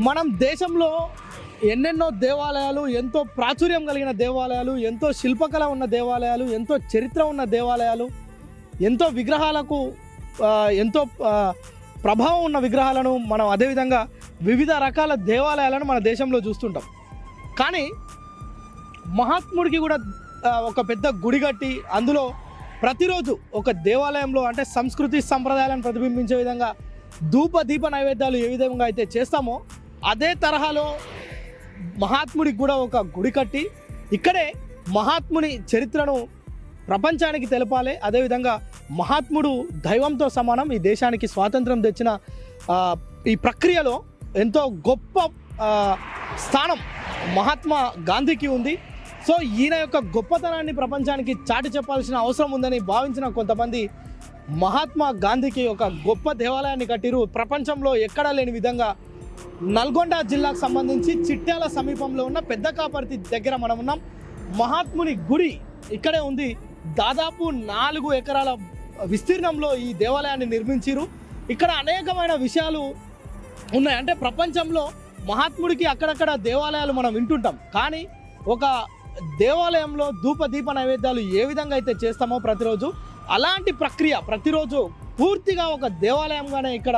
మనం దేశంలో ఎన్నెన్నో దేవాలయాలు, ఎంతో ప్రాచుర్యం కలిగిన దేవాలయాలు, ఎంతో శిల్పకళ ఉన్న దేవాలయాలు, ఎంతో చరిత్ర ఉన్న దేవాలయాలు, ఎంతో విగ్రహాలకు ఎంతో ప్రభావం ఉన్న విగ్రహాలను మనం అదేవిధంగా వివిధ రకాల దేవాలయాలను మన దేశంలో చూస్తుంటాం. కానీ మహాత్ముడికి కూడా ఒక పెద్ద గుడి కట్టి అందులో ప్రతిరోజు ఒక దేవాలయంలో అంటే సంస్కృతి సంప్రదాయాలను ప్రతిబింబించే విధంగా దీప నైవేద్యాలు ఏ విధంగా అయితే చేస్తామో అదే తరహాలో మహాత్ముడికి కూడా ఒక గుడి కట్టి ఇక్కడే మహాత్ముని చరిత్రను ప్రపంచానికి తెలపాలి. అదేవిధంగా మహాత్ముడు దైవంతో సమానం. ఈ దేశానికి స్వాతంత్రం తెచ్చిన ఈ ప్రక్రియలో ఎంతో గొప్ప స్థానం మహాత్మా గాంధీకి ఉంది. సో ఈయన యొక్క గొప్పతనాన్ని ప్రపంచానికి చాటి చెప్పాల్సిన అవసరం ఉందని భావించిన కొంతమంది మహాత్మా గాంధీకి ఒక గొప్ప దేవాలయాన్ని కట్టిరు. ప్రపంచంలో ఎక్కడా లేని విధంగా నల్గొండ జిల్లాకు సంబంధించి చిట్యాల సమీపంలో ఉన్న పెద్ద కాపర్తి దగ్గర మనం ఉన్నాం. మహాత్ముని గుడి ఇక్కడే ఉంది. దాదాపు 4 ఎకరాల విస్తీర్ణంలో ఈ దేవాలయాన్ని నిర్మించారు. ఇక్కడ అనేకమైన విషయాలు ఉన్నాయి. అంటే ప్రపంచంలో మహాత్ముడికి అక్కడక్కడ దేవాలయాలు మనం వింటుంటాం. కానీ ఒక దేవాలయంలో దీప నైవేద్యాలు ఏ విధంగా అయితే చేస్తామో ప్రతిరోజు అలాంటి ప్రక్రియ ప్రతిరోజు పూర్తిగా ఒక దేవాలయంగానే ఇక్కడ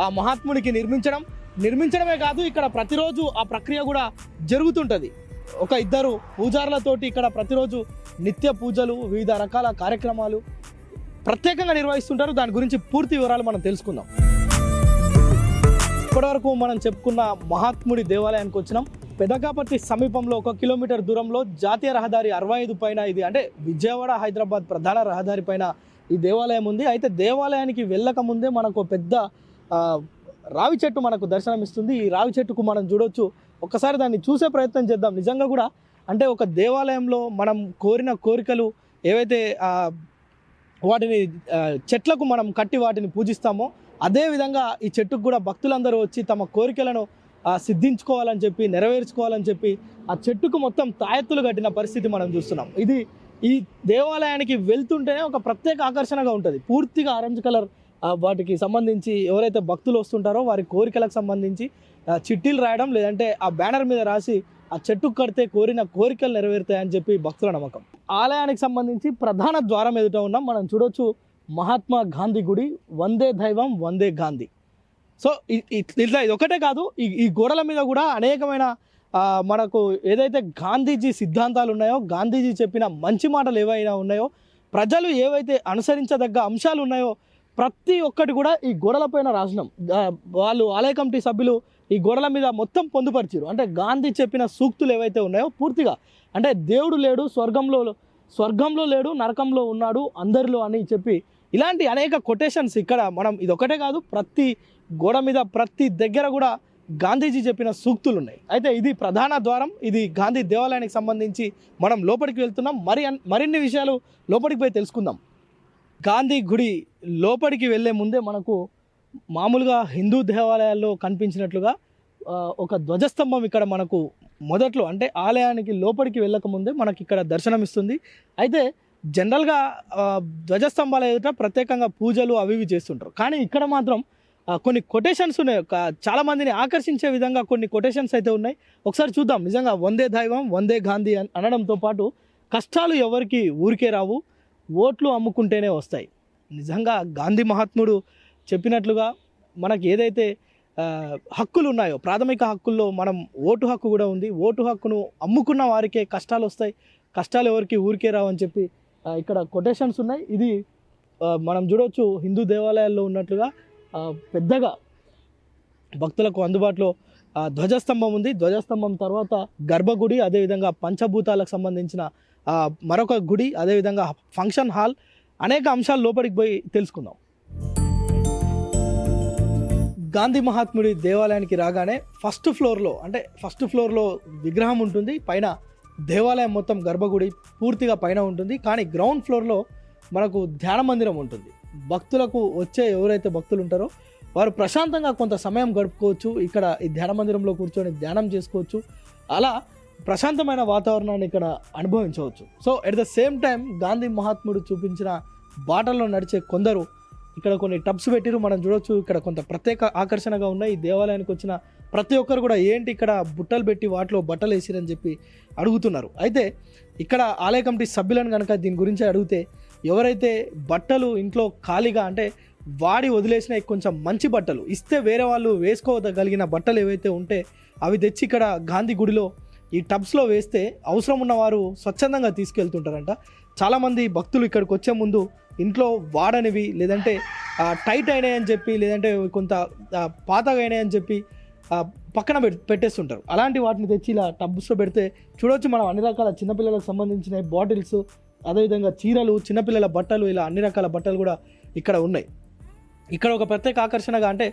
ఆ మహాత్ముడికి నిర్మించడమే కాదు, ఇక్కడ ప్రతిరోజు ఆ ప్రక్రియ కూడా జరుగుతుంటుంది. ఒక 2 పూజారులతోటి ఇక్కడ ప్రతిరోజు నిత్య పూజలు, వివిధ రకాల కార్యక్రమాలు ప్రత్యేకంగా నిర్వహిస్తుంటారు. దాని గురించి పూర్తి వివరాలు మనం తెలుసుకుందాం. ఇప్పటివరకు మనం చెప్పుకున్న మహాత్ముడి దేవాలయానికి వచ్చినాం. పెదకాపర్తి సమీపంలో 1 కిలోమీటర్ దూరంలో జాతీయ రహదారి 65 పైన ఇది అంటే విజయవాడ హైదరాబాద్ ప్రధాన రహదారి పైన ఈ దేవాలయం ఉంది. అయితే దేవాలయానికి వెళ్ళక ముందే మనకు పెద్ద రావి చెట్టు మనకు దర్శనమిస్తుంది. ఈ రావి చెట్టుకు మనం చూడొచ్చు. ఒక్కసారి దాన్ని చూసే ప్రయత్నం చేద్దాం. నిజంగా కూడా అంటే ఒక దేవాలయంలో మనం కోరిన కోరికలు ఏవైతే వాటిని చెట్లకు మనం కట్టి వాటిని పూజిస్తామో అదేవిధంగా ఈ చెట్టుకు కూడా భక్తులందరూ వచ్చి తమ కోరికలను సిద్ధించుకోవాలని చెప్పి, నెరవేర్చుకోవాలని చెప్పి ఆ చెట్టుకు మొత్తం తాయెత్తులు కట్టిన పరిస్థితి మనం చూస్తున్నాం. ఇది ఈ దేవాలయానికి వెళ్తుంటేనే ఒక ప్రత్యేక ఆకర్షణగా ఉంటుంది. పూర్తిగా ఆరెంజ్ కలర్ వాటికి సంబంధించి ఎవరైతే భక్తులు వస్తుంటారో వారి కోరికలకు సంబంధించి చిట్టీలు రాయడం, లేదంటే ఆ బ్యానర్ మీద రాసి ఆ చెట్టుకు కడితే కోరిన కోరికలు నెరవేరుతాయని చెప్పి భక్తుల నమ్మకం. ఆలయానికి సంబంధించి ప్రధాన ద్వారం ఎదుట ఉన్నాం. మనం చూడొచ్చు మహాత్మా గాంధీ గుడి. వందే దైవం వందే గాంధీ. సో ఇట్లా ఇది ఒకటే కాదు, ఈ గోడల మీద కూడా అనేకమైన మనకు ఏదైతే గాంధీజీ సిద్ధాంతాలు ఉన్నాయో, గాంధీజీ చెప్పిన మంచి మాటలు ఏవైనా ఉన్నాయో, ప్రజలు ఏవైతే అనుసరించదగ్గ అంశాలు ఉన్నాయో ప్రతి ఒక్కటి కూడా ఈ గోడలపైన రాసినాం. వాళ్ళు ఆలయ కమిటీ సభ్యులు ఈ గోడల మీద మొత్తం పొందుపరిచారు. అంటే గాంధీ చెప్పిన సూక్తులు ఏవైతే ఉన్నాయో పూర్తిగా అంటే దేవుడు లేడు, స్వర్గంలో లేడు, నరకంలో ఉన్నాడు అందరిలో అని చెప్పి ఇలాంటి అనేక కొటేషన్స్ ఇక్కడ మనం ఇదొకటే కాదు, ప్రతి గోడ మీద ప్రతి దగ్గర కూడా గాంధీజీ చెప్పిన సూక్తులు ఉన్నాయి. అయితే ఇది ప్రధాన ద్వారం. ఇది గాంధీ దేవాలయానికి సంబంధించి మనం లోపలికి వెళ్తున్నాం. మరిన్ని విషయాలు లోపలికి పోయి తెలుసుకుందాం. గాంధీ గుడి లోపలికి వెళ్ళే ముందే మనకు మామూలుగా హిందూ దేవాలయాల్లో కనిపించినట్లుగా ఒక ధ్వజస్తంభం ఇక్కడ మనకు మొదట్లో అంటే ఆలయానికి లోపలికి వెళ్ళకముందే మనకి ఇక్కడ దర్శనమిస్తుంది. అయితే జనరల్గా ధ్వజస్తంభాల ఎదుట ప్రత్యేకంగా పూజలు అవి చేస్తుంటారు. కానీ ఇక్కడ మాత్రం కొన్ని కొటేషన్స్ ఉన్నాయి. చాలామందిని ఆకర్షించే విధంగా కొన్ని కొటేషన్స్ అయితే ఉన్నాయి. ఒకసారి చూద్దాం. నిజంగా వందే దైవం వందే గాంధీ అనడంతో పాటు కష్టాలు ఎవరికి ఊరికే రావు, ఓట్లు అమ్ముకుంటేనే వస్తాయి. నిజంగా గాంధీ మహాత్ముడు చెప్పినట్లుగా మనకి ఏదైతే హక్కులు ఉన్నాయో ప్రాథమిక హక్కుల్లో మనం ఓటు హక్కు కూడా ఉంది. ఓటు హక్కును అమ్ముకున్న వారికే కష్టాలు వస్తాయి, కష్టాలు ఎవరికి ఊరికే రావు అని చెప్పి ఇక్కడ కొటేషన్స్ ఉన్నాయి. ఇది మనం చూడవచ్చు హిందూ దేవాలయాల్లో ఉన్నట్లుగా పెద్దగా భక్తులకు అందుబాటులో ధ్వజస్తంభం ఉంది. ధ్వజస్తంభం తర్వాత గర్భగుడి, అదేవిధంగా పంచభూతాలకు సంబంధించిన మరొక గుడి, అదేవిధంగా ఫంక్షన్ హాల్, అనేక అంశాలు లోపలికి పోయి తెలుసుకుందాం. గాంధీ మహాత్ముడి దేవాలయానికి రాగానే ఫస్ట్ ఫ్లోర్లో విగ్రహం ఉంటుంది. పైన దేవాలయం మొత్తం గర్భగుడి పూర్తిగా పైన ఉంటుంది. కానీ గ్రౌండ్ ఫ్లోర్లో మనకు ధ్యాన మందిరం ఉంటుంది. భక్తులకు వచ్చే ఎవరైతే భక్తులు ఉంటారో వారు ప్రశాంతంగా కొంత సమయం గడుపుకోవచ్చు. ఇక్కడ ఈ ధ్యాన మందిరంలో కూర్చొని ధ్యానం చేసుకోవచ్చు. అలా ప్రశాంతమైన వాతావరణాన్ని ఇక్కడ అనుభవించవచ్చు. So at the same time Gandhi మహాత్ముడు చూపించిన బాటల్లో నడిచే కొందరు ఇక్కడ కొన్ని టబ్స్ పెట్టిరు, మనం చూడొచ్చు. ఇక్కడ కొంత ప్రత్యేక ఆకర్షణగా ఉన్నాయి. ఈ దేవాలయానికి వచ్చిన ప్రతి ఒక్కరు కూడా ఏంటి ఇక్కడ బుట్టలు పెట్టి వాటిలో బట్టలు వేసిరని చెప్పి అడుగుతున్నారు. అయితే ఇక్కడ ఆలయ కమిటీ సభ్యులను కనుక దీని గురించి అడిగితే ఎవరైతే బట్టలు ఇంట్లో ఖాళీగా అంటే వాడి వదిలేసిన కొంచెం మంచి బట్టలు ఇస్తే వేరే వాళ్ళు వేసుకోగలిగిన బట్టలు ఏవైతే ఉంటే అవి తెచ్చి ఇక్కడ గాంధీ గుడిలో ఈ టబ్స్లో వేస్తే అవసరం ఉన్నవారు స్వచ్ఛందంగా తీసుకెళ్తుంటారంట. చాలామంది భక్తులు ఇక్కడికి వచ్చే ముందు ఇంట్లో వాడనివి లేదంటే టైట్ అయినాయని చెప్పి లేదంటే కొంత పాతగా అయినాయని చెప్పి పక్కన పెట్టేస్తుంటారు. అలాంటి వాటిని తెచ్చి ఇలా టబ్స్లో పెడితే చూడవచ్చు మనం అన్ని రకాల చిన్నపిల్లలకు సంబంధించిన బాటిల్స్, అదేవిధంగా చీరలు, చిన్నపిల్లల బట్టలు, ఇలా అన్ని రకాల బట్టలు కూడా ఇక్కడ ఉన్నాయి. ఇక్కడ ఒక ప్రత్యేక ఆకర్షణగా అంటే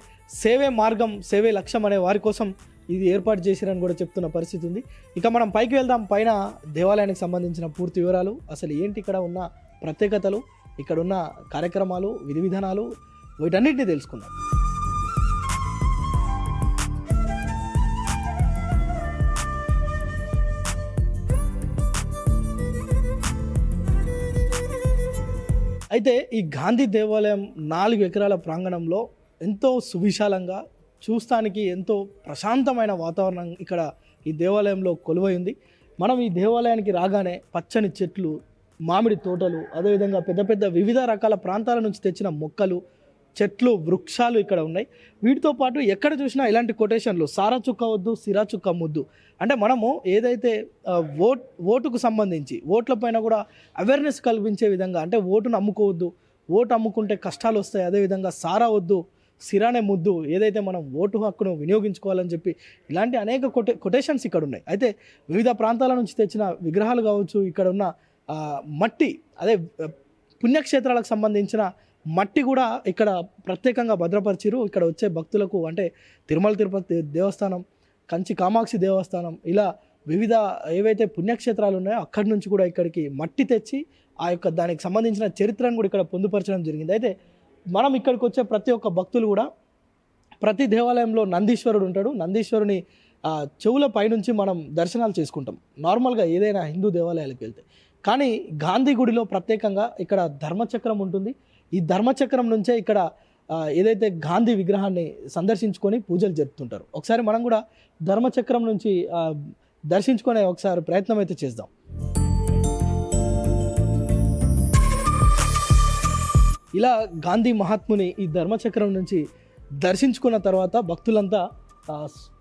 సేవే మార్గం సేవే లక్ష్యం అనే వారి కోసం ఇది ఏర్పాటు చేసిరని కూడా చెప్తున్న పరిస్థితి ఉంది. ఇక మనం పైకి వెళ్దాం. పైన దేవాలయానికి సంబంధించిన పూర్తి వివరాలు, అసలు ఏంటి ఇక్కడ ఉన్న ప్రత్యేకతలు, ఇక్కడ ఉన్న కార్యక్రమాలు, విధి విధానాలు, వీటన్నిటిని తెలుసుకుందాం. అయితే ఈ గాంధీ దేవాలయం 4 ఎకరాల ప్రాంగణంలో ఎంతో సువిశాలంగా చూస్తానికి ఎంతో ప్రశాంతమైన వాతావరణం ఇక్కడ ఈ దేవాలయంలో కొలువై ఉంది. మనం ఈ దేవాలయానికి రాగానే పచ్చని చెట్లు, మామిడి తోటలు, అదేవిధంగా పెద్ద పెద్ద వివిధ రకాల ప్రాంతాల నుంచి తెచ్చిన మొక్కలు, చెట్లు, వృక్షాలు ఇక్కడ ఉన్నాయి. వీటితో పాటు ఎక్కడ చూసినా ఇలాంటి కొటేషన్లు, సారా చుక్క వద్దు సిరా చుక్క ముద్దు. అంటే మనము ఏదైతే ఓటుకు సంబంధించి ఓట్ల పైన కూడా అవేర్నెస్ కల్పించే విధంగా, అంటే ఓటును అమ్ముకోవద్దు, ఓటు అమ్ముకుంటే కష్టాలు వస్తాయి, అదేవిధంగా సారా వద్దు సిరానే ముద్దు, ఏదైతే మనం ఓటు హక్కును వినియోగించుకోవాలని చెప్పి ఇలాంటి అనేక కొటేషన్స్ ఇక్కడ ఉన్నాయి. అయితే వివిధ ప్రాంతాల నుంచి తెచ్చిన విగ్రహాలు కావచ్చు, ఇక్కడ ఉన్న మట్టి, అదే పుణ్యక్షేత్రాలకు సంబంధించిన మట్టి కూడా ఇక్కడ ప్రత్యేకంగా భద్రపరిచిరు. ఇక్కడ వచ్చే భక్తులకు అంటే తిరుమల తిరుపతి దేవస్థానం, కంచి కామాక్షి దేవస్థానం, ఇలా వివిధ ఏవైతే పుణ్యక్షేత్రాలు ఉన్నాయో అక్కడి నుంచి కూడా ఇక్కడికి మట్టి తెచ్చి ఆ యొక్క దానికి సంబంధించిన చరిత్రను కూడా ఇక్కడ పొందుపరచడం జరిగింది. అయితే మనం ఇక్కడికి వచ్చే ప్రతి ఒక్క భక్తులు కూడా ప్రతి దేవాలయంలో నందీశ్వరుడు ఉంటాడు. నందీశ్వరుని చెవుల పైనుంచి మనం దర్శనాలు చేసుకుంటాం నార్మల్గా ఏదైనా హిందూ దేవాలయాలకు వెళ్తే. కానీ గాంధీ గుడిలో ప్రత్యేకంగా ఇక్కడ ధర్మచక్రం ఉంటుంది. ఈ ధర్మచక్రం నుంచే ఇక్కడ ఏదైతే గాంధీ విగ్రహాన్ని సందర్శించుకొని పూజలు జరుపుతుంటారు. ఒకసారి మనం కూడా ధర్మచక్రం నుంచి దర్శించుకునే ఒకసారి ప్రయత్నం అయితే చేద్దాం. ఇలా గాంధీ మహాత్ముని ఈ ధర్మచక్రం నుంచి దర్శించుకున్న తర్వాత భక్తులంతా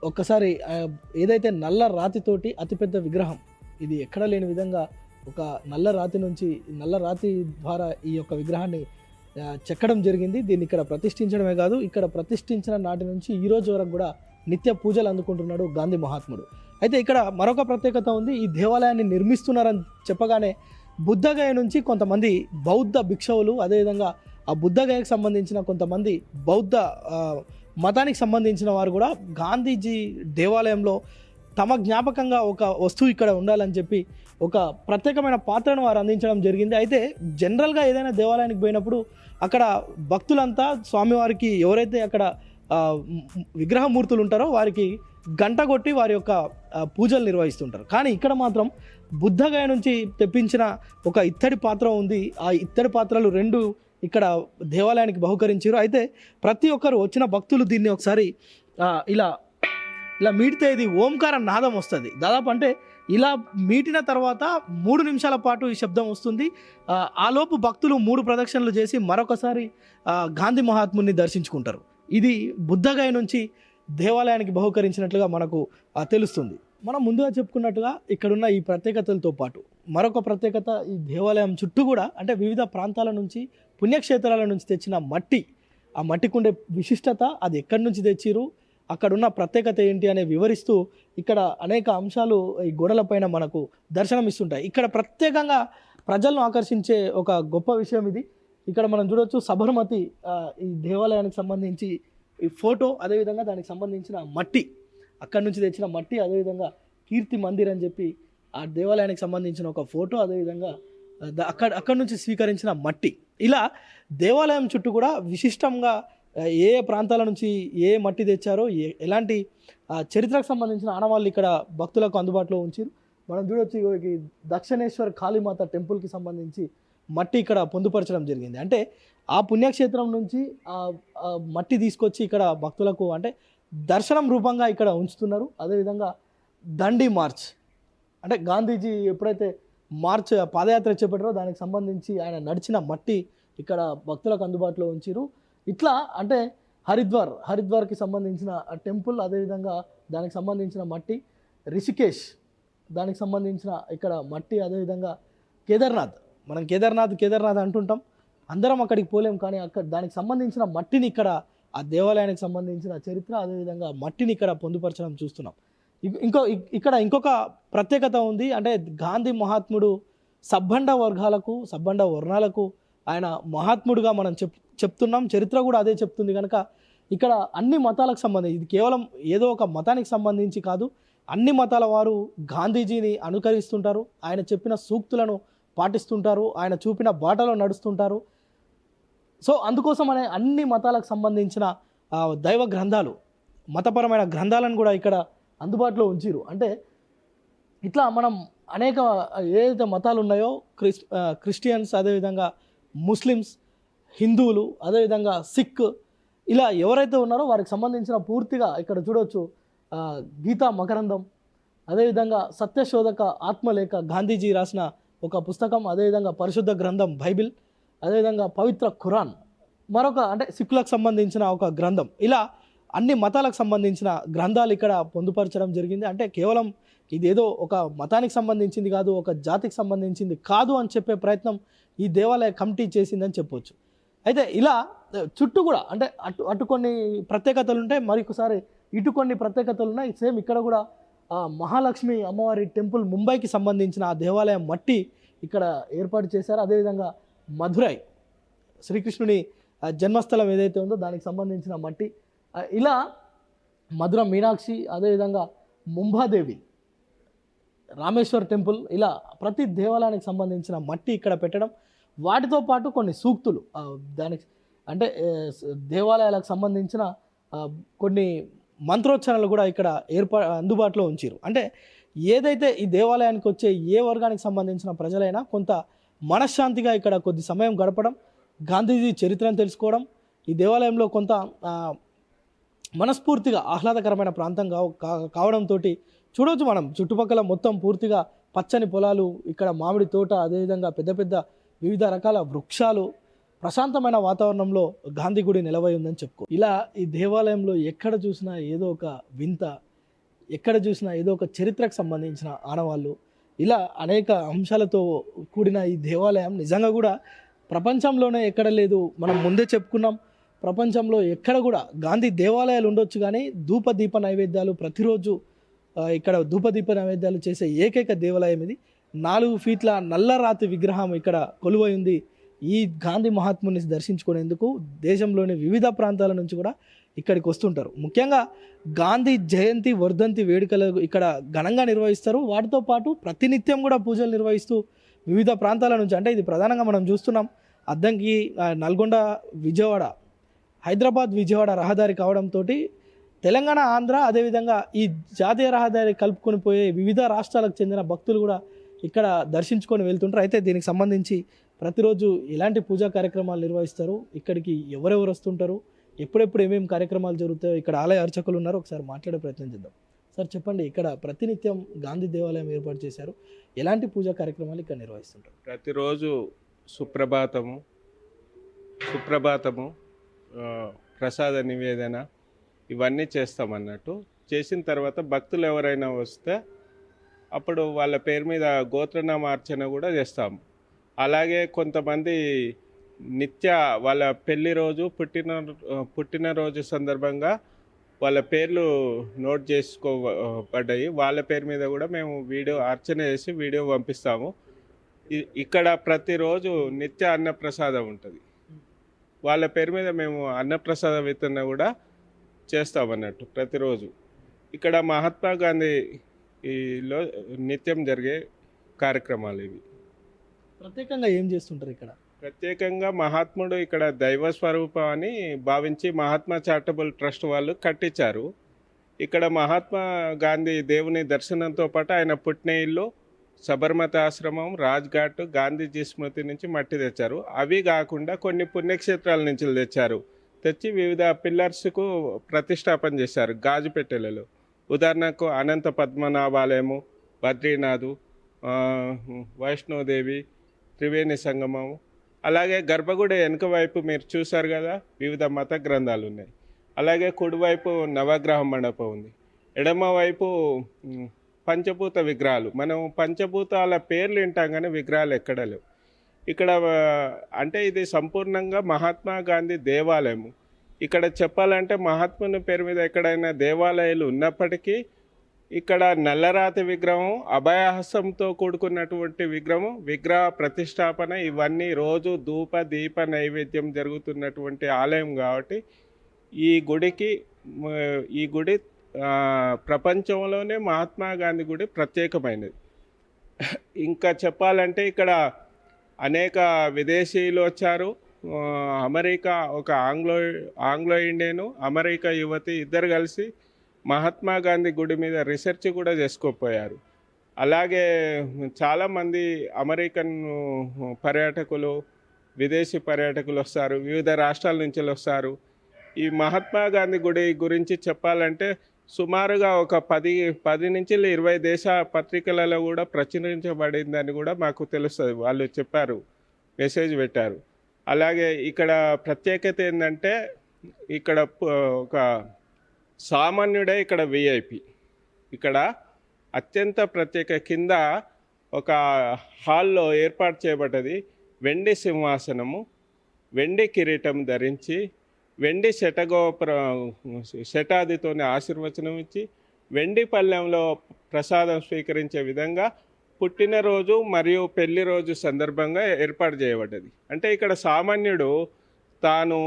ఒక్కసారి ఏదైతే నల్ల రాతితోటి అతిపెద్ద విగ్రహం, ఇది ఎక్కడ లేని విధంగా ఒక నల్ల రాతి నుంచి నల్ల రాతి ద్వారా ఈ యొక్క విగ్రహాన్ని చెక్కడం జరిగింది. దీన్ని ఇక్కడ ప్రతిష్ఠించడమే కాదు, ఇక్కడ ప్రతిష్ఠించిన నాటి నుంచి ఈ రోజు వరకు కూడా నిత్య పూజలు అందుకుంటున్నాడు గాంధీ మహాత్ముడు. అయితే ఇక్కడ మరొక ప్రత్యేకత ఉంది. ఈ దేవాలయాన్ని నిర్మిస్తున్నారని చెప్పగానే బుద్ధగయ నుంచి కొంతమంది బౌద్ధ భిక్షువులు, అదేవిధంగా ఆ బుద్ధగయకు సంబంధించిన కొంతమంది బౌద్ధ మతానికి సంబంధించిన వారు కూడా గాంధీజీ దేవాలయంలో తమ జ్ఞాపకంగా ఒక వస్తువు ఇక్కడ ఉండాలని చెప్పి ఒక ప్రత్యేకమైన పాత్రను వారు అందించడం జరిగింది. అయితే జనరల్గా ఏదైనా దేవాలయానికి పోయినప్పుడు అక్కడ భక్తులంతా స్వామివారికి ఎవరైతే అక్కడ విగ్రహమూర్తులు ఉంటారో వారికి గంట కొట్టి వారి యొక్క పూజలు నిర్వహిస్తుంటారు. కానీ ఇక్కడ మాత్రం బుద్ధగయ నుంచి తెప్పించిన ఒక ఇత్తడి పాత్ర ఉంది. ఆ ఇత్తడి పాత్రలు 2 ఇక్కడ దేవాలయానికి బహుకరించారు. అయితే ప్రతి ఒక్కరు వచ్చిన భక్తులు దీన్ని ఒకసారి ఇలా ఇలా మీటితే ఇది ఓంకార నాదం వస్తుంది. దాదాపు అంటే ఇలా మీటిన తర్వాత 3 నిమిషాల పాటు ఈ శబ్దం వస్తుంది. ఆలోపు భక్తులు 3 ప్రదక్షిణలు చేసి మరొకసారి గాంధీ మహాత్ముని దర్శించుకుంటారు. ఇది బుద్ధగయ నుంచి దేవాలయానికి బహుకరించినట్లుగా మనకు తెలుస్తుంది. మనం ముందుగా చెప్పుకున్నట్టుగా ఇక్కడున్న ఈ ప్రత్యేకతలతో పాటు మరొక ప్రత్యేకత, ఈ దేవాలయం చుట్టూ కూడా అంటే వివిధ ప్రాంతాల నుంచి పుణ్యక్షేత్రాల నుంచి తెచ్చిన మట్టి, ఆ మట్టికి ఉండే విశిష్టత, అది ఎక్కడి నుంచి తెచ్చిరు, అక్కడున్న ప్రత్యేకత ఏంటి అనే వివరిస్తూ ఇక్కడ అనేక అంశాలు ఈ గోడలపైన మనకు దర్శనం ఇస్తుంటాయి. ఇక్కడ ప్రత్యేకంగా ప్రజలను ఆకర్షించే ఒక గొప్ప విషయం ఇది. ఇక్కడ మనం చూడవచ్చు సబర్మతి ఈ దేవాలయానికి సంబంధించి ఈ ఫోటో, అదేవిధంగా దానికి సంబంధించిన మట్టి, అక్కడి నుంచి తెచ్చిన మట్టి, అదేవిధంగా కీర్తి మందిర్ అని చెప్పి ఆ దేవాలయానికి సంబంధించిన ఒక ఫోటో, అదేవిధంగా అక్కడి నుంచి స్వీకరించిన మట్టి, ఇలా దేవాలయం చుట్టూ కూడా విశిష్టంగా ఏ ప్రాంతాల నుంచి ఏ మట్టి తెచ్చారో, ఎలాంటి చరిత్రకు సంబంధించిన ఆనవాళ్ళు ఇక్కడ భక్తులకు అందుబాటులో ఉంచారు. మనం చూడొచ్చు దక్షిణేశ్వర్ కాళీమాత టెంపుల్కి సంబంధించి మట్టి ఇక్కడ పొందుపరచడం జరిగింది. అంటే ఆ పుణ్యక్షేత్రం నుంచి మట్టి తీసుకొచ్చి ఇక్కడ భక్తులకు అంటే దర్శనం రూపంగా ఇక్కడ ఉంచుతున్నారు. అదేవిధంగా దండి మార్చ్ అంటే గాంధీజీ ఎప్పుడైతే మార్చ్ పాదయాత్ర చేపట్టారో దానికి సంబంధించి ఆయన నడిచిన మట్టి ఇక్కడ భక్తులకు అందుబాటులో ఉంచారు. ఇట్లా అంటే హరిద్వార్కి సంబంధించిన టెంపుల్, అదేవిధంగా దానికి సంబంధించిన మట్టి, రిషికేష్ దానికి సంబంధించిన ఇక్కడ మట్టి, అదేవిధంగా కేదార్నాథ్, మనం కేదార్నాథ్ అంటుంటాం, అందరం అక్కడికి పోలేం, కానీ అక్కడ దానికి సంబంధించిన మట్టిని ఇక్కడ ఆ దేవాలయానికి సంబంధించిన చరిత్ర, అదేవిధంగా మట్టిని ఇక్కడ పొందుపరచడం చూస్తున్నాం. ఇక్కడ ఇంకొక ప్రత్యేకత ఉంది. అంటే గాంధీ మహాత్ముడు సబ్బండ వర్ణాలకు ఆయన మహాత్ముడుగా మనం చెప్తున్నాం. చరిత్ర కూడా అదే చెప్తుంది. కనుక ఇక్కడ అన్ని మతాలకు సంబంధించి, ఇది కేవలం ఏదో ఒక మతానికి సంబంధించి కాదు, అన్ని మతాల వారు గాంధీజీని అనుకరిస్తుంటారు, ఆయన చెప్పిన సూక్తులను పాటిస్తుంటారు, ఆయన చూపిన బాటలో నడుస్తుంటారు. సో అందుకోసం అన్ని మతాలకు సంబంధించిన దైవ గ్రంథాలు, మతపరమైన గ్రంథాలను కూడా ఇక్కడ అందుబాటులో ఉంచిరు. అంటే ఇట్లా మనం అనేక ఏదైతే మతాలు ఉన్నాయో క్రిస్టియన్స్, అదేవిధంగా ముస్లిమ్స్, హిందువులు, అదేవిధంగా సిక్, ఇలా ఎవరైతే ఉన్నారో వారికి సంబంధించిన పూర్తిగా ఇక్కడ చూడవచ్చు. గీతా మకరందం, అదేవిధంగా సత్యశోధక ఆత్మలేఖ గాంధీజీ రాసిన ఒక పుస్తకం, అదేవిధంగా పరిశుద్ధ గ్రంథం బైబిల్, అదేవిధంగా పవిత్ర ఖురాన్ మరొక అంటే సిక్కులకు సంబంధించిన ఒక గ్రంథం, ఇలా అన్ని మతాలకు సంబంధించిన గ్రంథాలు ఇక్కడ పొందుపరచడం జరిగింది. అంటే కేవలం ఇదేదో ఒక మతానికి సంబంధించింది కాదు, ఒక జాతికి సంబంధించింది కాదు అని చెప్పే ప్రయత్నం ఈ దేవాలయ కమిటీ చేసిందని చెప్పవచ్చు. అయితే ఇలా చుట్టూ కూడా అంటే అటు కొన్ని ప్రత్యేకతలు ఉంటాయి, మరొకసారి ఇటు కొన్ని ప్రత్యేకతలు ఉన్నాయి. సేమ్ ఇక్కడ కూడా మహాలక్ష్మి అమ్మవారి టెంపుల్ ముంబైకి సంబంధించిన ఆ దేవాలయం మట్టి ఇక్కడ ఏర్పాటు చేశారు. అదేవిధంగా మధురై శ్రీకృష్ణుని జన్మస్థలం ఏదైతే ఉందో దానికి సంబంధించిన మట్టి, ఇలా మధుర మీనాక్షి, అదేవిధంగా ముంబాదేవి, రామేశ్వర్ టెంపుల్, ఇలా ప్రతి దేవాలయానికి సంబంధించిన మట్టి ఇక్కడ పెట్టడం, వాటితో పాటు కొన్ని సూక్తులు దానికి అంటే దేవాలయాలకు సంబంధించిన కొన్ని మంత్రోచ్చరణలు కూడా ఇక్కడ అందుబాటులో ఉంచారు. అంటే ఏదైతే ఈ దేవాలయానికి వచ్చే ఏ వర్గానికి సంబంధించిన ప్రజలైనా కొంత మనశ్శాంతిగా ఇక్కడ కొద్ది సమయం గడపడం, గాంధీజీ చరిత్రను తెలుసుకోవడం, ఈ దేవాలయంలో కొంత మనస్ఫూర్తిగా ఆహ్లాదకరమైన ప్రాంతం కావడంతో చూడవచ్చు మనం చుట్టుపక్కల మొత్తం పూర్తిగా పచ్చని పొలాలు, ఇక్కడ మామిడి తోట, అదేవిధంగా పెద్ద పెద్ద వివిధ రకాల వృక్షాలు, ప్రశాంతమైన వాతావరణంలో గాంధీ గుడి నిలవై ఉందని చెప్పుకో. ఇలా ఈ దేవాలయంలో ఎక్కడ చూసినా ఏదో ఒక వింత, ఎక్కడ చూసినా ఏదో ఒక చరిత్రకు సంబంధించిన ఆనవాళ్ళు, ఇలా అనేక అంశాలతో కూడిన ఈ దేవాలయం నిజంగా కూడా ప్రపంచంలోనే ఎక్కడ లేదు. మనం ముందే చెప్పుకున్నాం, ప్రపంచంలో ఎక్కడ కూడా గాంధీ దేవాలయాలు ఉండొచ్చు, కానీ ధూపదీప నైవేద్యాలు ప్రతిరోజు ఇక్కడ ధూపదీప నైవేద్యాలు చేసే ఏకైక దేవాలయం ఇది. 4 ఫీట్ల నల్లరాతి విగ్రహం ఇక్కడ కొలువై ఉంది. ఈ గాంధీ మహాత్ముని దర్శించుకునేందుకు దేశంలోని వివిధ ప్రాంతాల నుంచి కూడా ఇక్కడికి వస్తుంటారు. ముఖ్యంగా గాంధీ జయంతి వర్ధంతి వేడుకలు ఇక్కడ ఘనంగా నిర్వహిస్తారు. వాటితో పాటు ప్రతినిత్యం కూడా పూజలు నిర్వహిస్తూ వివిధ ప్రాంతాల నుంచి, అంటే ఇది ప్రధానంగా మనం చూస్తున్నాం అద్దంకి, నల్గొండ, విజయవాడ, హైదరాబాద్ విజయవాడ రహదారి కావడంతో తెలంగాణ, ఆంధ్ర, అదేవిధంగా ఈ జాతీయ రహదారి కలుపుకొని పోయే వివిధ రాష్ట్రాలకు చెందిన భక్తులు కూడా ఇక్కడ దర్శించుకొని వెళ్తుంటారు. అయితే దీనికి సంబంధించి ప్రతిరోజు ఎలాంటి పూజా కార్యక్రమాలు నిర్వహిస్తారు, ఇక్కడికి ఎవరెవరు వస్తుంటారు, ఎప్పుడెప్పుడు ఏమేమి కార్యక్రమాలు జరుగుతాయో ఇక్కడ ఆలయ అర్చకులు ఉన్నారు, ఒకసారి మాట్లాడే ప్రయత్నం చేద్దాం. సార్ చెప్పండి, ఇక్కడ ప్రతినిత్యం గాంధీ దేవాలయం ఏర్పాటు చేశారు, ఎలాంటి పూజా కార్యక్రమాలు ఇక్కడ నిర్వహిస్తుంటారు? ప్రతిరోజు సుప్రభాతము ప్రసాద నివేదన ఇవన్నీ చేస్తామన్నట్టు. చేసిన తర్వాత భక్తులు ఎవరైనా వస్తే అప్పుడు వాళ్ళ పేరు మీద గోత్రనామార్చన కూడా చేస్తాము. అలాగే కొంతమంది నిత్య వాళ్ళ పెళ్లి రోజు, పుట్టినరోజు సందర్భంగా వాళ్ళ పేర్లు నోట్ చేసుకోబడ్డాయి, వాళ్ళ పేరు మీద కూడా మేము అర్చన చేసి వీడియో పంపిస్తాము. ఇక్కడ ప్రతిరోజు నిత్య అన్నప్రసాదం ఉంటుంది, వాళ్ళ పేరు మీద మేము అన్నప్రసాద వితరణ కూడా చేస్తామన్నట్టు ప్రతిరోజు. ఇక్కడ మహాత్మా గాంధీలో నిత్యం జరిగే కార్యక్రమాలు ఇవి. ప్రత్యేకంగా ఏం చేస్తుంటారు ఇక్కడ? ప్రత్యేకంగా మహాత్ముడు ఇక్కడ దైవ స్వరూపం అని భావించి మహాత్మా చారిటబుల్ ట్రస్ట్ వాళ్ళు కట్టించారు. ఇక్కడ మహాత్మా గాంధీ దేవుని దర్శనంతో పాటు ఆయన పుట్టిన ఇల్లు, సబర్మతి ఆశ్రమం, రాజ్ఘాట్, గాంధీజీ స్మృతి నుంచి మట్టి తెచ్చారు. అవి కాకుండా కొన్ని పుణ్యక్షేత్రాల నుంచి తెచ్చారు. తెచ్చి వివిధ పిల్లర్స్కు ప్రతిష్టాపన చేశారు గాజు పెట్టెలలో. ఉదాహరణకు అనంత పద్మనాభాలయము, బద్రీనాథు, ఆ, వైష్ణోదేవి, త్రివేణి సంగమం, అలాగే గర్భగుడి వెనుక వైపు మీరు చూశారు కదా, వివిధ మత గ్రంథాలు ఉన్నాయి. అలాగే కుడివైపు నవగ్రహ మండపం ఉంది. ఎడమ వైపు పంచభూత విగ్రహాలు. మనం పంచభూతాల పేర్లు వింటాం కానీ విగ్రహాలు ఎక్కడ లేవు ఇక్కడ. అంటే ఇది సంపూర్ణంగా మహాత్మా గాంధీ దేవాలయము. ఇక్కడ చెప్పాలంటే మహాత్ముని పేరు మీద ఎక్కడైనా దేవాలయాలు ఉన్నప్పటికీ ఇక్కడ నల్లరాతి విగ్రహం, అభయహస్తంతో కూడుకున్నటువంటి విగ్రహం, విగ్రహ ప్రతిష్టాపన ఇవన్నీ రోజు ధూప దీప నైవేద్యం జరుగుతున్నటువంటి ఆలయం కాబట్టి ఈ గుడి ప్రపంచంలోనే మహాత్మా గాంధీ గుడి ప్రత్యేకమైనది. ఇంకా చెప్పాలంటే ఇక్కడ అనేక విదేశీయులు వచ్చారు. అమెరికా ఒక ఆంగ్లో ఇండియను, అమెరికా యువతి ఇద్దరు కలిసి మహాత్మా గాంధీ గుడి మీద రీసెర్చ్ కూడా చేసుకోపోయారు. అలాగే చాలామంది అమెరికన్ పర్యాటకులు, విదేశీ పర్యాటకులు వస్తారు, వివిధ రాష్ట్రాల నుంచి వస్తారు. ఈ మహాత్మా గాంధీ గుడి గురించి చెప్పాలంటే సుమారుగా ఒక 10 నుంచి 20 దేశ పత్రికలలో కూడా ప్రచురించబడిందని కూడా మాకు తెలుస్తుంది. వాళ్ళు చెప్పారు, మెసేజ్ పెట్టారు. అలాగే ఇక్కడ ప్రత్యేకత ఏంటంటే ఇక్కడ ఒక సామాన్యుడే ఇక్కడ విఐపి. ఇక్కడ అత్యంత ప్రత్యేక కింద ఒక హాల్లో ఏర్పాటు చేయబడ్డది. వెండి సింహాసనము, వెండి కిరీటం ధరించి, వెండి శటాదితో ఆశీర్వచనం ఇచ్చి, వెండి పళ్ళెంలో ప్రసాదం స్వీకరించే విధంగా పుట్టినరోజు మరియు పెళ్లి రోజు సందర్భంగా ఏర్పాటు చేయబడ్డది. అంటే ఇక్కడ సామాన్యుడు తాను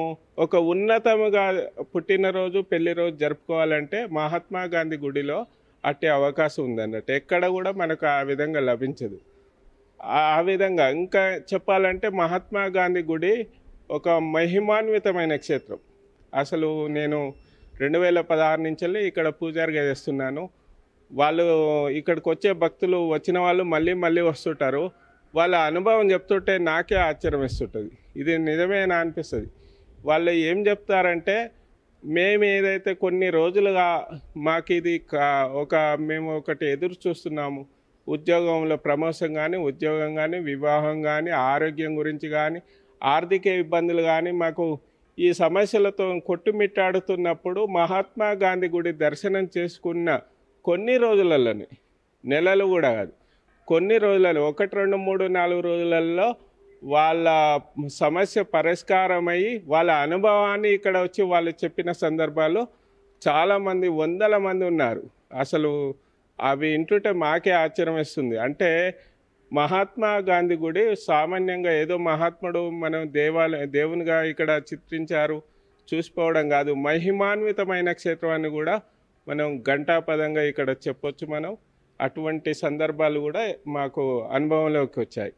ఒక ఉన్నతముగా పుట్టినరోజు పెళ్లి రోజు జరుపుకోవాలంటే మహాత్మా గాంధీ గుడిలో అట్టే అవకాశం ఉందన్నట్టు. ఎక్కడ కూడా మనకు ఆ విధంగా లభించదు. ఆ విధంగా ఇంకా చెప్పాలంటే మహాత్మా గాంధీ గుడి ఒక మహిమాన్వితమైన క్షేత్రం. అసలు నేను 2016 నుంచి ఇక్కడ పూజారిగా చేస్తున్నాను. వాళ్ళు ఇక్కడికి వచ్చే భక్తులు వచ్చిన వాళ్ళు మళ్ళీ మళ్ళీ వస్తుంటారు. వాళ్ళ అనుభవం చెప్తుంటే నాకే ఆశ్చర్యం వేస్తుంటుంది. ఇది నిజమేనా అనిపిస్తుంది. వాళ్ళు ఏం చెప్తారంటే, మేము ఏదైతే కొన్ని రోజులుగా మాకు ఇది మేము ఒకటి ఎదురు చూస్తున్నాము, ఉద్యోగంలో ప్రమోషన్ కానీ, ఉద్యోగం కానీ, వివాహం కానీ, ఆరోగ్యం గురించి కానీ, ఆర్థిక ఇబ్బందులు కానీ, మాకు ఈ సమస్యలతో కొట్టుమిట్టాడుతున్నప్పుడు మహాత్మా గాంధీ గుడి దర్శనం చేసుకున్న కొన్ని రోజులలోనే, నెలలు కూడా కాదు, కొన్ని రోజులలో 1, 2, 3, 4 రోజులలో వాళ్ళ సమస్య పరిష్కారమయ్యి వాళ్ళ అనుభవాన్ని ఇక్కడ వచ్చి వాళ్ళు చెప్పిన సందర్భాలు చాలామంది, వందల మంది ఉన్నారు. అసలు అవి వింటుంటే మాకే ఆశ్చర్యం వేస్తుంది. అంటే మహాత్మా గాంధీ గుడి సామాన్యంగా ఏదో మహాత్ముడు మనం దేవునిగా ఇక్కడ చిత్రించారు చూసిపోవడం కాదు, మహిమాన్వితమైన క్షేత్రాన్ని కూడా మనం ఘంటాపదంగా ఇక్కడ చెప్పొచ్చు. మనం అటువంటి సందర్భాలు కూడా మాకు అనుభవంలోకి వచ్చాయి.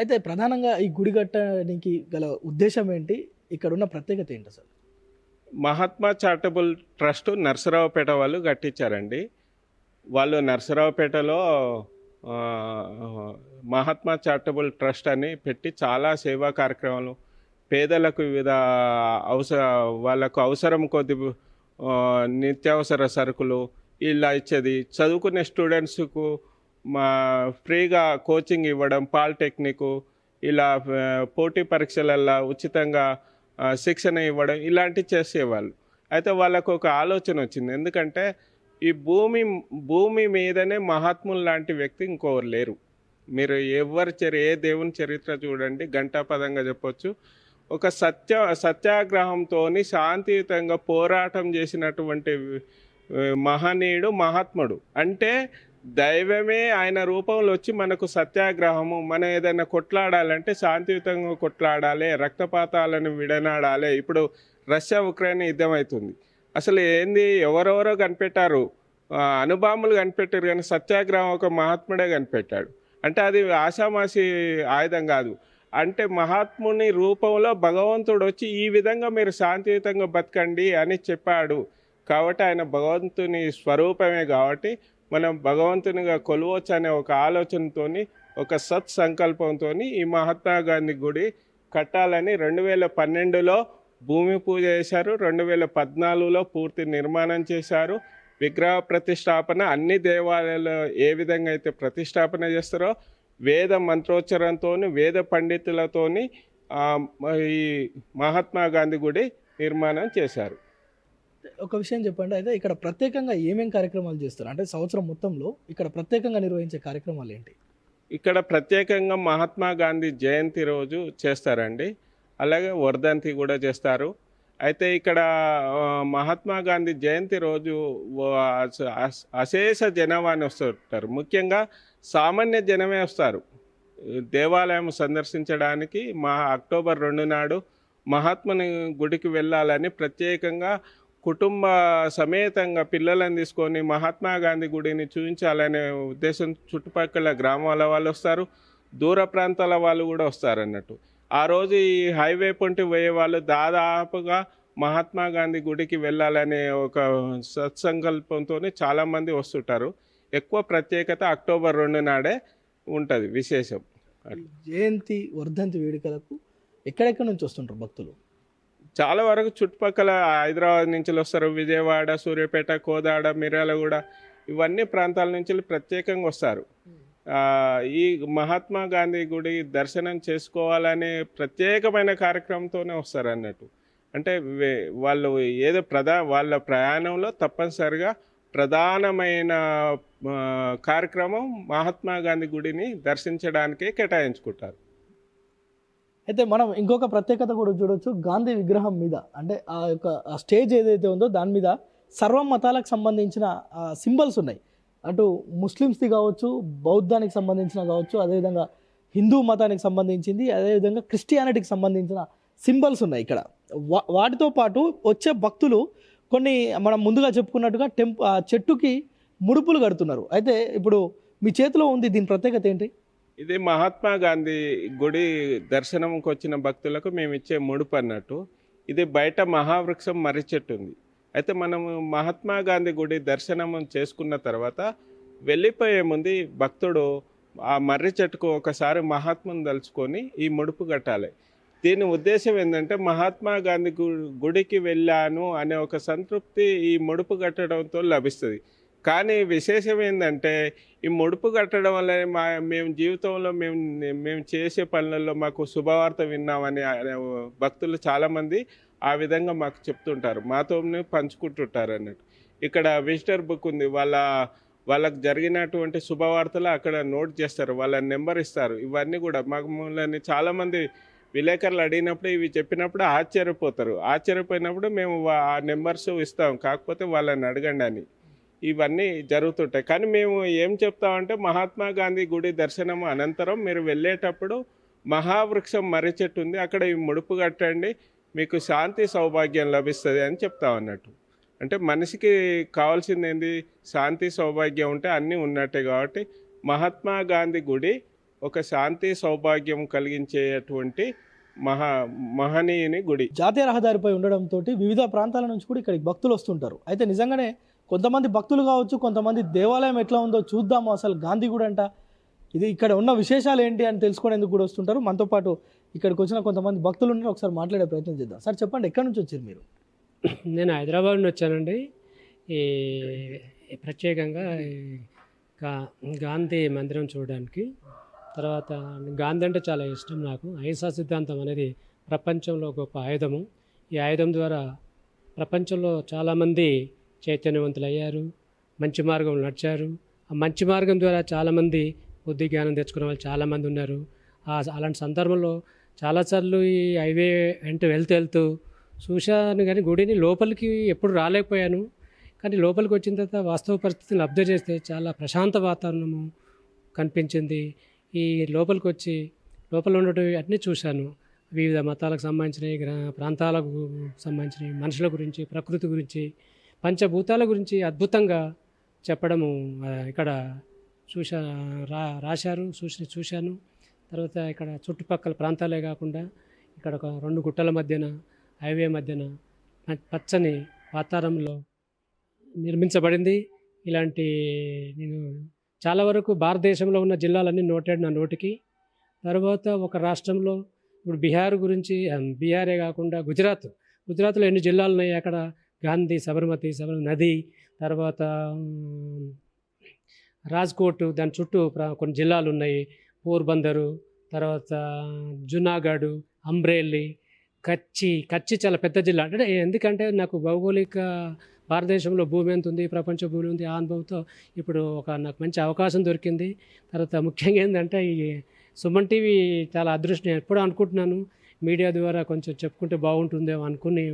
అయితే ప్రధానంగా ఈ గుడి కట్టడానికి గల ఉద్దేశం ఏంటి, ఇక్కడ ఉన్న ప్రత్యేకత ఏంటి అసలు? మహాత్మా చారిటబుల్ ట్రస్ట్ నర్సరావుపేట వాళ్ళు కట్టించారండి. వాళ్ళు నర్సరావుపేటలో మహాత్మా చారిటబుల్ ట్రస్ట్ అని పెట్టి చాలా సేవా కార్యక్రమాలు, పేదలకు వివిధ వాళ్ళకు అవసరం కొద్ది నిత్యావసర సరుకులు ఇలా ఇచ్చేది, చదువుకునే స్టూడెంట్స్కు ఫ్రీగా కోచింగ్ ఇవ్వడం, పాలిటెక్నిక్ ఇలా పోటీ పరీక్షలల్లో ఉచితంగా శిక్షణ ఇవ్వడం ఇలాంటివి చేసేవాళ్ళు. అయితే వాళ్ళకు ఒక ఆలోచన వచ్చింది. ఎందుకంటే ఈ భూమి మీదనే మహాత్ములు లాంటి వ్యక్తి ఇంకోరు లేరు. మీరు ఏ దేవుని చరిత్ర చూడండి, ఘంటాపదంగా చెప్పొచ్చు. ఒక సత్యాగ్రహంతో శాంతియుతంగా పోరాటం చేసినటువంటి మహనీయుడు మహాత్ముడు. అంటే దైవమే ఆయన రూపంలో వచ్చి మనకు సత్యాగ్రహము, మనం ఏదైనా కొట్లాడాలంటే శాంతియుతంగా కొట్లాడాలి, రక్తపాతాలను విడనాడాలి. ఇప్పుడు రష్యా ఉక్రెయిన్ యుద్ధం అవుతుంది. అసలు ఏంది, ఎవరెవరో కనిపెట్టారు, అణుబాంబులు కనిపెట్టారు, కానీ సత్యాగ్రహం ఒక మహాత్ముడే కనిపెట్టాడు. అంటే అది ఆషామాషి ఆయుధం కాదు. అంటే మహాత్ముని రూపంలో భగవంతుడు వచ్చి ఈ విధంగా మీరు శాంతియుతంగా బతకండి అని చెప్పాడు. కాబట్టి ఆయన భగవంతుని స్వరూపమే కాబట్టి మనం భగవంతునిగా కొలవచ్చు అనే ఒక ఆలోచనతో, ఒక సత్సంకల్పంతో ఈ మహాత్మా గాంధీ గుడి కట్టాలని 2012లో భూమి పూజ చేశారు. 2014లో పూర్తి నిర్మాణం చేశారు. విగ్రహ ప్రతిష్టాపన అన్ని దేవాలయాలు ఏ విధంగా అయితే ప్రతిష్టాపన చేస్తారో వేద మంత్రోచ్చరణతో వేద పండితులతోని ఈ మహాత్మా గాంధీ గుడి నిర్మాణం చేశారు. ఒక విషయం చెప్పండి, అయితే ఇక్కడ ప్రత్యేకంగా ఏమేం కార్యక్రమాలు చేస్తారు, అంటే సంవత్సరం మొత్తంలో ఇక్కడ ప్రత్యేకంగా నిర్వహించే కార్యక్రమాలు ఏంటి? ఇక్కడ ప్రత్యేకంగా మహాత్మా గాంధీ జయంతి రోజు చేస్తారండి. అలాగే వర్ధంతి కూడా చేస్తారు. అయితే ఇక్కడ మహాత్మా గాంధీ జయంతి రోజు అశేష జనాభాని వస్తుంటారు. ముఖ్యంగా సామాన్య జనమే వస్తారు దేవాలయం సందర్శించడానికి. అక్టోబర్ 2 నాడు మహాత్ముని గుడికి వెళ్ళాలని ప్రత్యేకంగా కుటుంబ సమేతంగా పిల్లలను తీసుకొని మహాత్మా గాంధీ గుడిని చూపించాలనే ఉద్దేశం చుట్టుపక్కల గ్రామాల వాళ్ళు వస్తారు, దూర ప్రాంతాల వాళ్ళు కూడా వస్తారు అన్నట్టు. ఆ రోజు ఈ హైవే పొంటి పోయే వాళ్ళు దాదాపుగా మహాత్మా గాంధీ గుడికి వెళ్ళాలనే ఒక సత్సంకల్పంతో చాలామంది వస్తుంటారు. ఎక్కువ ప్రత్యేకత అక్టోబర్ 2 నాడే ఉంటుంది విశేషం. జయంతి వర్ధంతి వేడుకలకు ఎక్కడెక్కడి నుంచి వస్తుంటారు భక్తులు? చాలా వరకు చుట్టుపక్కల హైదరాబాద్ నుంచి వస్తారు, విజయవాడ, సూర్యాపేట, కోదాడ, మిర్యాలగూడ ఇవన్నీ ప్రాంతాల నుంచి ప్రత్యేకంగా వస్తారు. ఈ మహాత్మా గాంధీ గుడి దర్శనం చేసుకోవాలనే ప్రత్యేకమైన కార్యక్రమంతోనే వస్తారు అన్నట్టు. అంటే వాళ్ళు ఏదో వాళ్ళ ప్రయాణంలో తప్పనిసరిగా ప్రధానమైన కార్యక్రమం మహాత్మా గాంధీ గుడిని దర్శించడానికే కేటాయించుకుంటారు. అయితే మనం ఇంకొక ప్రత్యేకత కూడా చూడొచ్చు, గాంధీ విగ్రహం మీద అంటే ఆ యొక్క స్టేజ్ ఏదైతే ఉందో దాని మీద సర్వ మతాలకు సంబంధించిన సింబల్స్ ఉన్నాయి. అటు ముస్లిమ్స్ది కావచ్చు, బౌద్ధానికి సంబంధించిన కావచ్చు, అదేవిధంగా హిందూ మతానికి సంబంధించింది, అదేవిధంగా క్రిస్టియానిటీకి సంబంధించిన సింబల్స్ ఉన్నాయి ఇక్కడ. వాటితో పాటు వచ్చే భక్తులు కొన్ని మనం ముందుగా చెప్పుకున్నట్టుగా చెట్టుకి ముడుపులు కడుతున్నారు. అయితే ఇప్పుడు మీ చేతిలో ఉంది, దీని ప్రత్యేకత ఏంటి? ఇది మహాత్మా గాంధీ గుడి దర్శనంకి వచ్చిన భక్తులకు మేము ఇచ్చే ముడుపు అన్నట్టు. ఇది బయట మహావృక్షం మర్రి చెట్టు ఉంది. అయితే మనము మహాత్మా గాంధీ గుడి దర్శనం చేసుకున్న తర్వాత వెళ్ళిపోయే ముందు భక్తుడు ఆ మర్రి చెట్టుకు ఒకసారి మహాత్ముని తలుచుకొని ఈ ముడుపు కట్టాలి. దీని ఉద్దేశం ఏంటంటే మహాత్మా గాంధీ గుడికి వెళ్ళాను అనే ఒక సంతృప్తి ఈ ముడుపు కట్టడంతో లభిస్తుంది. కానీ విశేషం ఏంటంటే ఈ ముడుపు కట్టడం వల్ల మేము జీవితంలో మేము చేసే పనులలో మాకు శుభవార్త విన్నామని భక్తులు చాలామంది ఆ విధంగా మాకు చెప్తుంటారు, మాతోనే పంచుకుంటుంటారు అన్నట్టు. ఇక్కడ విజిటర్ బుక్ ఉంది, వాళ్ళకు జరిగినటువంటి శుభవార్తలు అక్కడ నోట్ చేస్తారు, వాళ్ళ నెంబర్ ఇస్తారు. ఇవన్నీ కూడా మమ్మల్ని చాలామంది విలేకరులు అడిగినప్పుడు ఇవి చెప్పినప్పుడు ఆశ్చర్యపోయినప్పుడు మేము ఆ నెంబర్స్ ఇస్తాం, కాకపోతే వాళ్ళని అడగండి అని. ఇవన్నీ జరుగుతుంటాయి. కానీ మేము ఏం చెప్తామంటే మహాత్మా గాంధీ గుడి దర్శనం అనంతరం మీరు వెళ్ళేటప్పుడు మహావృక్షం మర్రి చెట్టు ఉంది, అక్కడ ఈ ముడుపు కట్టండి, మీకు శాంతి సౌభాగ్యం లభిస్తుంది అని చెప్తాం అన్నట్టు. అంటే మనిషికి కావాల్సింది ఏంది? శాంతి సౌభాగ్యం ఉంటే అన్నీ ఉన్నట్టే. కాబట్టి మహాత్మా గాంధీ గుడి ఒక శాంతి సౌభాగ్యం కలిగించేటువంటి మహనీయుని గుడి. జాతీయ రహదారిపై ఉండడంతో వివిధ ప్రాంతాల నుంచి కూడా ఇక్కడికి భక్తులు వస్తుంటారు. అయితే నిజంగానే కొంతమంది భక్తులు కావచ్చు, కొంతమంది దేవాలయం ఎట్లా ఉందో చూద్దాము, అసలు గాంధీ గుడి అంట ఇది ఇక్కడ ఉన్న విశేషాలు ఏంటి అని తెలుసుకునేందుకు కూడా వస్తుంటారు. మనతో పాటు ఇక్కడికి వచ్చిన కొంతమంది భక్తులు ఉన్నారు, ఒకసారి మాట్లాడే ప్రయత్నం చేద్దాం. సార్ చెప్పండి, ఎక్కడి నుంచి వచ్చారు మీరు? నేను హైదరాబాద్ నుంచి వచ్చానండి. ఈ ప్రత్యేకంగా గాంధీ మందిరం చూడడానికి. తర్వాత గాంధీ అంటే చాలా ఇష్టం నాకు. అహింసా సిద్ధాంతం అనేది ప్రపంచంలో గొప్ప ఆయుధము. ఈ ఆయుధం ద్వారా ప్రపంచంలో చాలామంది చైతన్యవంతులయ్యారు, మంచి మార్గంలో నడిచారు. ఆ మంచి మార్గం ద్వారా చాలామంది బుద్ధి జ్ఞానం తెచ్చుకునే వాళ్ళు చాలామంది ఉన్నారు. అలాంటి సందర్భంలో చాలాసార్లు ఈ హైవే వెళ్తూ చూశాను, కానీ గుడిని లోపలికి ఎప్పుడు రాలేకపోయాను. కానీ లోపలికి వచ్చిన తర్వాత వాస్తవ పరిస్థితులను అబ్జర్వ్ చేస్తే చాలా ప్రశాంత వాతావరణము కనిపించింది. ఈ లోపలికి వచ్చి లోపల ఉన్నటువంటి అన్నీ చూశాను. వివిధ మతాలకు సంబంధించినవి, ప్రాంతాలకు సంబంధించినవి, మనుషుల గురించి, ప్రకృతి గురించి, పంచభూతాల గురించి అద్భుతంగా చెప్పడము ఇక్కడ రాశారు, చూశాను. తర్వాత ఇక్కడ చుట్టుపక్కల ప్రాంతాలే కాకుండా ఇక్కడ ఒక 2 గుట్టల మధ్యన, హైవే మధ్యన పచ్చని వాతావరణంలో నిర్మించబడింది. ఇలాంటి నేను చాలా వరకు భారతదేశంలో ఉన్న జిల్లాలన్నీ నోటాడు నా నోటికి. తర్వాత ఒక రాష్ట్రంలో ఇప్పుడు బిహార్ గురించి, బిహారే కాకుండా గుజరాత్లో ఎన్ని జిల్లాలు ఉన్నాయి, అక్కడ గాంధీ సబర్మతి నది, తర్వాత రాజ్కోట్, దాని చుట్టూ కొన్ని జిల్లాలు ఉన్నాయి, పోర్బందరు, తర్వాత జునాగఢ్, అమ్రేలి, కచ్చి చాలా పెద్ద జిల్లా. అంటే ఎందుకంటే నాకు భౌగోళిక భారతదేశంలో భూమి ఎంత ఉంది, ప్రపంచ భూమి ఉంది, ఆ అనుభవంతో ఇప్పుడు నాకు మంచి అవకాశం దొరికింది. తర్వాత ముఖ్యంగా ఏంటంటే ఈ సుమన్ టీవీ చాలా అదృష్టం. ఎప్పుడూ అనుకుంటున్నాను మీడియా ద్వారా కొంచెం చెప్పుకుంటే బాగుంటుందేమో అనుకుని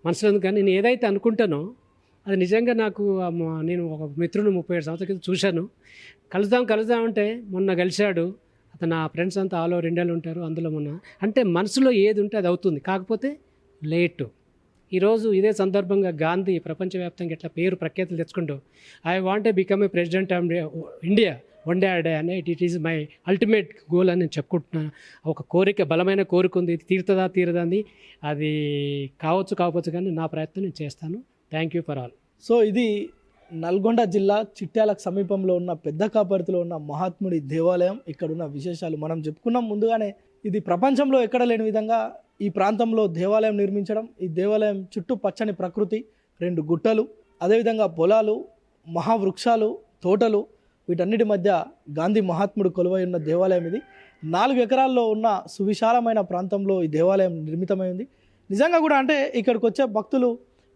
మనసులో, కానీ నేను ఏదైతే అనుకుంటానో అది నిజంగా నాకు నేను ఒక మిత్రుడు 37 సంవత్సరాల క్రితం చూశాను. కలుద్దాం అంటే మొన్న కలిశాడు. అతను నా ఫ్రెండ్స్ అంతా ఆల్ ఓవర్ ఇండియాలో ఉంటారు. అందులో మొన్న అంటే మనసులో ఏది ఉంటే అది అవుతుంది, కాకపోతే లేటు. ఈరోజు ఇదే సందర్భంగా గాంధీ ప్రపంచవ్యాప్తంగా ఎట్లా పేరు ప్రఖ్యాతులు తెచ్చుకుంటూ I want to become a president of India one day అనే it is my ultimate goal అని నేను చెప్పుకుంటున్నాను. ఒక కోరిక, బలమైన కోరిక ఉంది. ఇది తీరదా అని అది కాకపోవచ్చు, కానీ నా ప్రయత్నం నేను చేస్తాను. Thank you for all. So ఇది నల్గొండ జిల్లా చిట్యాలకు సమీపంలో ఉన్న పెద్ద కాపర్తిలో ఉన్న మహాత్ముడి దేవాలయం. ఇక్కడ ఉన్న విశేషాలు మనం చెప్పుకున్నాం ముందుగానే. ఇది ప్రపంచంలో ఎక్కడ లేని విధంగా ఈ ప్రాంతంలో దేవాలయం నిర్మించడం, ఈ దేవాలయం చుట్టూ పచ్చని ప్రకృతి, 2 గుట్టలు, అదేవిధంగా పొలాలు, మహావృక్షాలు, తోటలు, వీటన్నిటి మధ్య గాంధీ మహాత్ముడు కొలువై ఉన్న దేవాలయం ఇది. 4 ఎకరాల్లో ఉన్న సువిశాలమైన ప్రాంతంలో ఈ దేవాలయం నిర్మితమైంది. నిజంగా కూడా అంటే ఇక్కడికి వచ్చే భక్తులు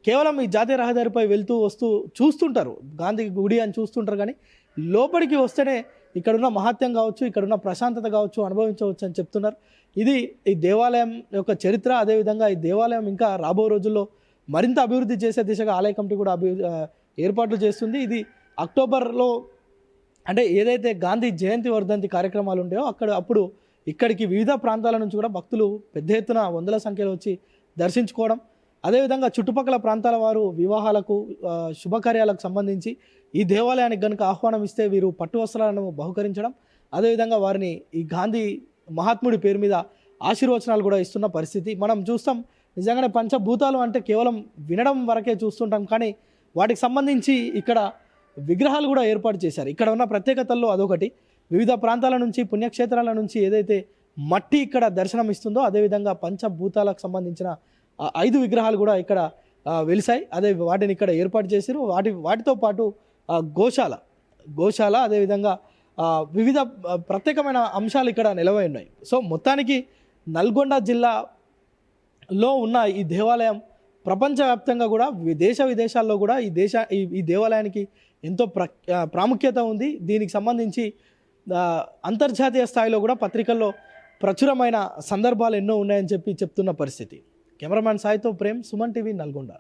కేవలం ఈ జాతీయ రహదారిపై వెళ్తూ వస్తూ చూస్తుంటారు, గాంధీ గుడి అని చూస్తుంటారు, కానీ లోపలికి వస్తేనే ఇక్కడున్న మహత్యం కావచ్చు, ఇక్కడున్న ప్రశాంతత కావచ్చు అనుభవించవచ్చు అని చెప్తున్నారు. ఇది ఈ దేవాలయం యొక్క చరిత్ర. అదేవిధంగా ఈ దేవాలయం ఇంకా రాబో రోజుల్లో మరింత అభివృద్ధి చేసే దిశగా ఆలయ కమిటీ కూడా ఏర్పాట్లు చేస్తుంది. ఇది అక్టోబర్లో అంటే ఏదైతే గాంధీ జయంతి వర్ధంతి కార్యక్రమాలు ఉంటాయో అప్పుడు ఇక్కడికి వివిధ ప్రాంతాల నుంచి కూడా భక్తులు పెద్ద ఎత్తున 100ల సంఖ్యలో వచ్చి దర్శించుకోవడం, అదేవిధంగా చుట్టుపక్కల ప్రాంతాల వారు వివాహాలకు, శుభకార్యాలకు సంబంధించి ఈ దేవాలయానికి కనుక ఆహ్వానం ఇస్తే వీరు పట్టు వస్త్రాలను బహుకరించడం, అదేవిధంగా వారిని ఈ గాంధీ మహాత్ముడి పేరు మీద ఆశీర్వచనాలు కూడా ఇస్తున్న పరిస్థితి మనం చూస్తాం. నిజంగానే పంచభూతాలు అంటే కేవలం వినడం వరకే చూస్తుంటాం, కానీ వాటికి సంబంధించి ఇక్కడ విగ్రహాలు కూడా ఏర్పాటు చేశారు. ఇక్కడ ఉన్న ప్రత్యేకతల్లో అదొకటి. వివిధ ప్రాంతాల నుంచి, పుణ్యక్షేత్రాల నుంచి ఏదైతే మట్టి ఇక్కడ దర్శనం ఇస్తుందో, అదేవిధంగా పంచభూతాలకు సంబంధించిన 5 విగ్రహాలు కూడా ఇక్కడ వెలిసాయి. వాటిని ఇక్కడ ఏర్పాటు చేశారు. వాటితో పాటు గోశాల అదేవిధంగా వివిధ ప్రత్యేకమైన అంశాలు ఇక్కడ నిలవై ఉన్నాయి. సో మొత్తానికి నల్గొండ జిల్లాలో ఉన్న ఈ దేవాలయం ప్రపంచవ్యాప్తంగా కూడా దేశ విదేశాల్లో కూడా ఈ దేవాలయానికి ఎంతో ప్రాముఖ్యత ఉంది. దీనికి సంబంధించి అంతర్జాతీయ స్థాయిలో కూడా పత్రికల్లో ప్రచురమైన సందర్భాలు ఎన్నో ఉన్నాయని చెప్తున్న పరిస్థితి. కెమెరామ్యాన్ సాయితో ప్రేమ్, సుమన్ టీవీ, నల్గొండ.